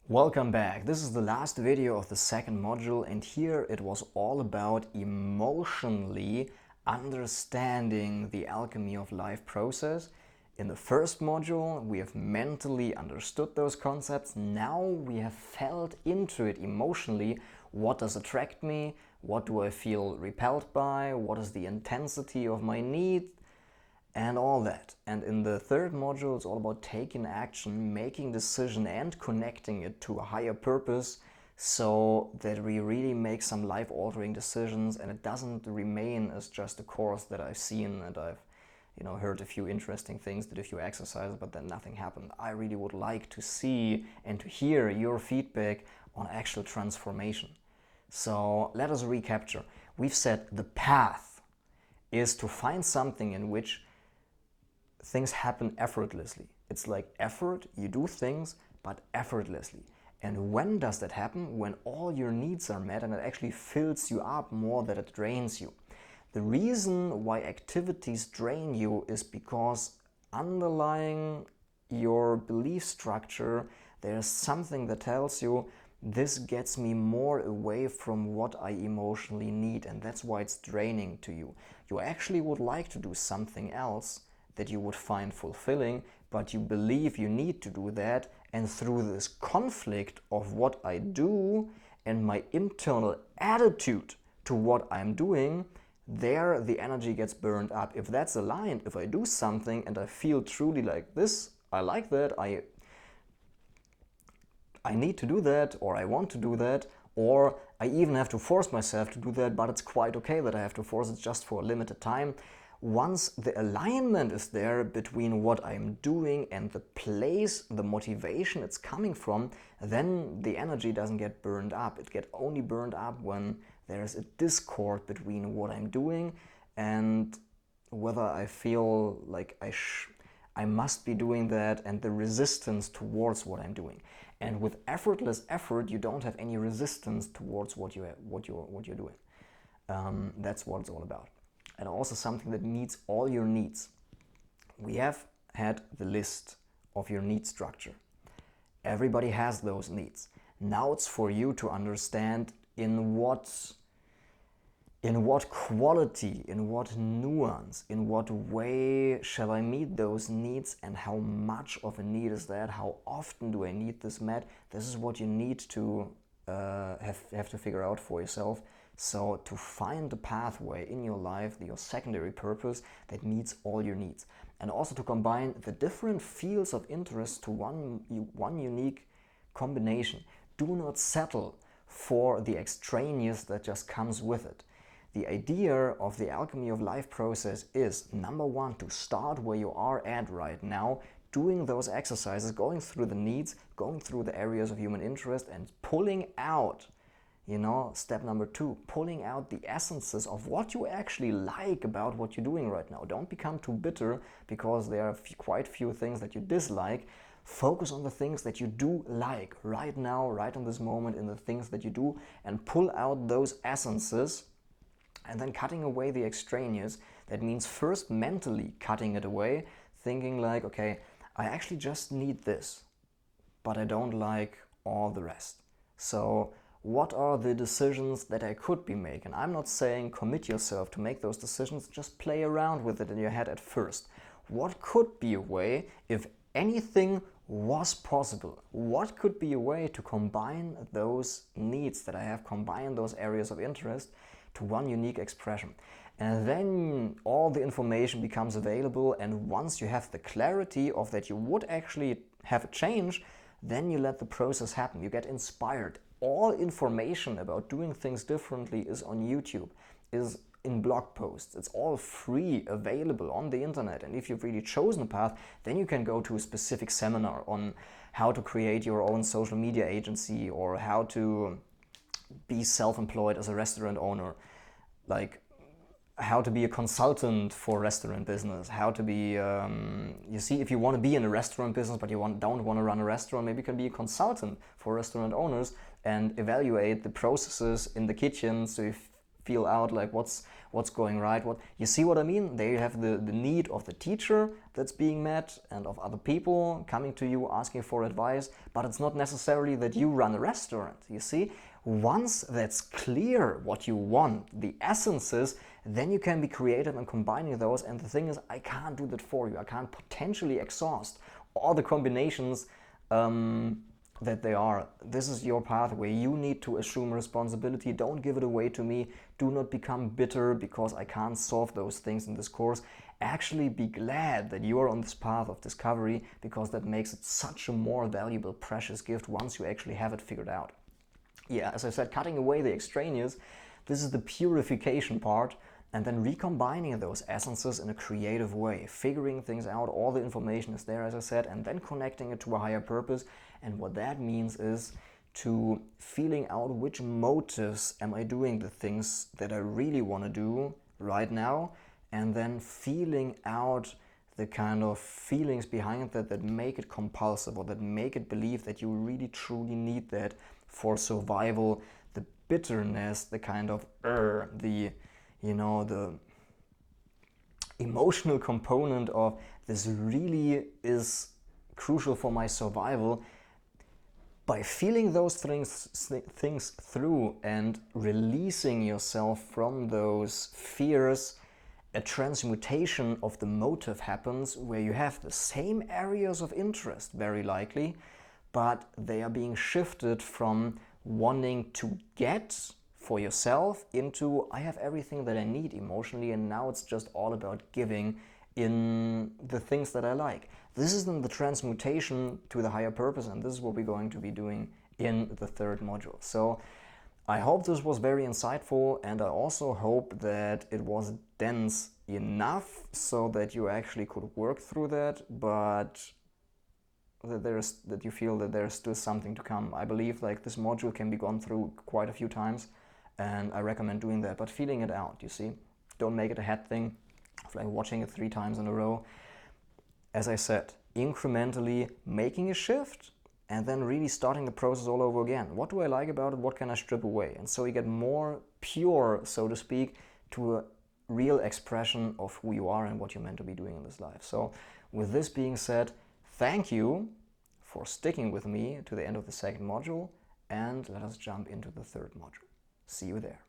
Welcome back. This is the last video of the second module, and here it was all about emotionally understanding the alchemy of life process. In the first module, we have mentally understood those concepts. Now we have felt into it emotionally. What does attract me? What do I feel repelled by? What is the intensity of my need? And all that. And in the third module, it's all about taking action, making decision, and connecting it to a higher purpose so that we really make some life-altering decisions and it doesn't remain as just a course that I've seen and I've heard a few interesting things, did a few exercises, but then nothing happened. I really would like to see and to hear your feedback on actual transformation. So let us recapture. We've said the path is to find something in which things happen effortlessly. It's like effort, you do things, but effortlessly. And when does that happen? When all your needs are met and it actually fills you up more than it drains you. The reason why activities drain you is because underlying your belief structure, there's something that tells you this gets me more away from what I emotionally need, and that's why it's draining to you. You actually would like to do something else that you would find fulfilling, but you believe you need to do that, and through this conflict of what I do and my internal attitude to what I'm doing, there the energy gets burned up. If that's aligned, if I do something and I feel truly like this, I like that, I need to do that, or I want to do that, or I even have to force myself to do that, but it's quite okay that I have to force it just for a limited time. Once the alignment is there between what I'm doing and the place, the motivation it's coming from, then the energy doesn't get burned up. It gets only burned up when there's a discord between what I'm doing and whether I feel like I must be doing that, and the resistance towards what I'm doing. And with effortless effort, you don't have any resistance towards what you're doing. That's what it's all about. And also something that meets all your needs. We have had the list of your need structure. Everybody has those needs. Now it's for you to understand in what quality, in what nuance, in what way shall I meet those needs, and how much of a need is that? How often do I need this met? This is what you need to have to figure out for yourself. So to find the pathway in your life, your secondary purpose that meets all your needs. And also to combine the different fields of interest to one unique combination. Do not settle for the extraneous that just comes with it. The idea of the alchemy of life process is, number one, to start where you are at right now, doing those exercises, going through the needs, going through the areas of human interest, and pulling out, step number two, pulling out the essences of what you actually like about what you're doing right now. Don't become too bitter because there are quite few things that you dislike. Focus on the things that you do like right now, right in this moment, in the things that you do, and pull out those essences, and then cutting away the extraneous. That means first mentally cutting it away, thinking like, okay, I actually just need this, but I don't like all the rest. So what are the decisions that I could be making? I'm not saying commit yourself to make those decisions, just play around with it in your head at first. What could be a way, if anything was possible, what could be a way to combine those needs that I have, combine those areas of interest to one unique expression? And then all the information becomes available, and once you have the clarity of that you would actually have a change, then you let the process happen. You get inspired. All information about doing things differently is on YouTube, is in blog posts. It's all free, available on the internet. And if you've really chosen a path, then you can go to a specific seminar on how to create your own social media agency, or how to be self-employed as a restaurant owner, like how to be a consultant for restaurant business, how to be, you see, if you want to be in a restaurant business but you don't want to run a restaurant, maybe you can be a consultant for restaurant owners and evaluate the processes in the kitchen so you feel out like what's going right. What you see what I mean? There you have the need of the teacher that's being met and of other people coming to you asking for advice, but it's not necessarily that you run a restaurant, you see? Once that's clear what you want, the essences, then you can be creative in combining those. And the thing is, I can't do that for you. I can't potentially exhaust all the combinations that they are. This is your path where you need to assume responsibility. Don't give it away to me. Do not become bitter because I can't solve those things in this course. Actually be glad that you are on this path of discovery, because that makes it such a more valuable, precious gift once you actually have it figured out. Yeah, as I said, cutting away the extraneous, this is the purification part, and then recombining those essences in a creative way, figuring things out. All the information is there, as I said, and then connecting it to a higher purpose. And what that means is to feeling out which motives am I doing the things that I really want to do right now, and then feeling out the kind of feelings behind that that make it compulsive, or that make it believe that you really truly need that for survival. The bitterness, the kind of the emotional component of this really is crucial for my survival. By feeling those things through and releasing yourself from those fears, a transmutation of the motive happens, where you have the same areas of interest, very likely, but they are being shifted from wanting to get for yourself into I have everything that I need emotionally, and now it's just all about giving in the things that I like. This is then the transmutation to the higher purpose, and this is what we're going to be doing in the third module. So I hope this was very insightful, and I also hope that it was dense enough so that you actually could work through that, but that you feel that there's still something to come. I believe like this module can be gone through quite a few times, and I recommend doing that, but feeling it out, you see? Don't make it a head thing of like watching it 3 times in a row. As I said, incrementally making a shift and then really starting the process all over again. What do I like about it? What can I strip away? And so you get more pure, so to speak, to a real expression of who you are and what you're meant to be doing in this life. So with this being said, thank you for sticking with me to the end of the second module, and let us jump into the third module. See you there.